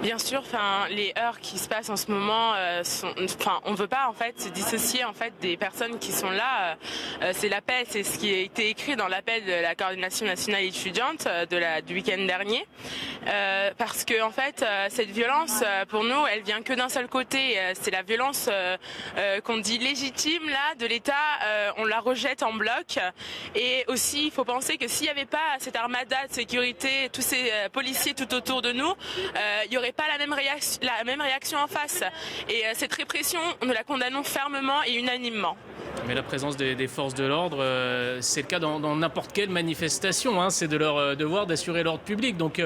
Bien sûr, les heurts qui se passent en ce moment, on veut pas en fait se dissocier en fait des personnes qui sont là. C'est l'appel, c'est ce qui a été écrit dans l'appel de la coordination nationale étudiante du week-end dernier, parce que en fait cette violence pour nous, elle vient que d'un seul côté. C'est la violence qu'on dit légitime là de l'État, on la rejette en bloc. Et aussi, il faut penser que s'il n'y avait pas cette armada de sécurité, tous ces policiers tout autour de nous, il y aurait pas la même réaction en face. Et cette répression, nous la condamnons fermement et unanimement. Mais la présence des forces de l'ordre, c'est le cas dans n'importe quelle manifestation. C'est de leur devoir d'assurer l'ordre public. Donc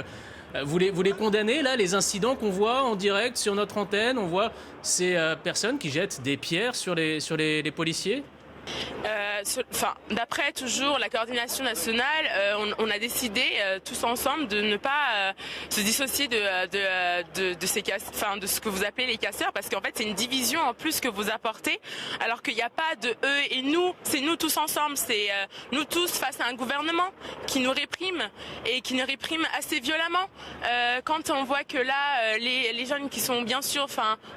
vous les condamnez, là, les incidents qu'on voit en direct sur notre antenne. On voit ces personnes qui jettent des pierres sur les policiers. D'après toujours la coordination nationale, on a décidé tous ensemble de ne pas se dissocier de ce que vous appelez les casseurs, parce qu'en fait c'est une division en plus que vous apportez, alors qu'il n'y a pas de eux et nous, c'est nous tous ensemble, c'est nous tous face à un gouvernement qui nous réprime et qui nous réprime assez violemment. Quand on voit que là les jeunes qui sont bien sûr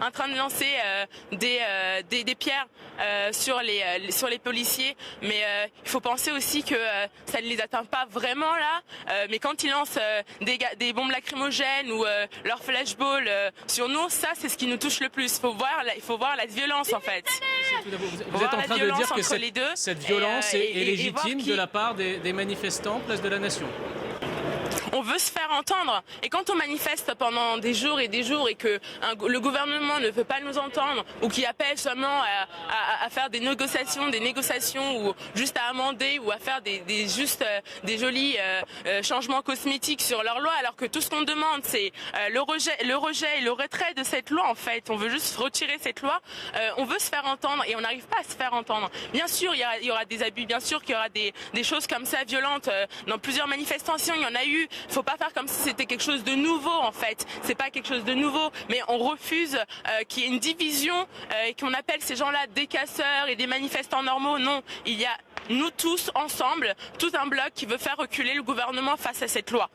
en train de lancer des pierres sur les policiers, mais il faut penser aussi que ça ne les atteint pas vraiment là, mais quand ils lancent des bombes lacrymogènes ou leur flashball sur nous, ça c'est ce qui nous touche le plus. Il faut voir la violence en fait. Vous êtes en train de dire que cette violence est légitime de la part des manifestants place de la Nation. On veut se faire entendre, et quand on manifeste pendant des jours et que le gouvernement ne veut pas nous entendre, ou qui appelle seulement à faire des négociations ou juste à amender ou à faire des jolis changements cosmétiques sur leur loi, alors que tout ce qu'on demande c'est le rejet et le retrait de cette loi en fait. On veut juste retirer cette loi, on veut se faire entendre et on n'arrive pas à se faire entendre. Bien sûr il y aura des abus, bien sûr qu'il y aura des choses comme ça violentes dans plusieurs manifestations, il y en a eu. Il ne faut pas faire comme si c'était quelque chose de nouveau en fait. C'est pas quelque chose de nouveau, mais on refuse qu'il y ait une division et qu'on appelle ces gens-là des casseurs et des manifestants normaux. Non, il y a nous tous ensemble, tout un bloc qui veut faire reculer le gouvernement face à cette loi.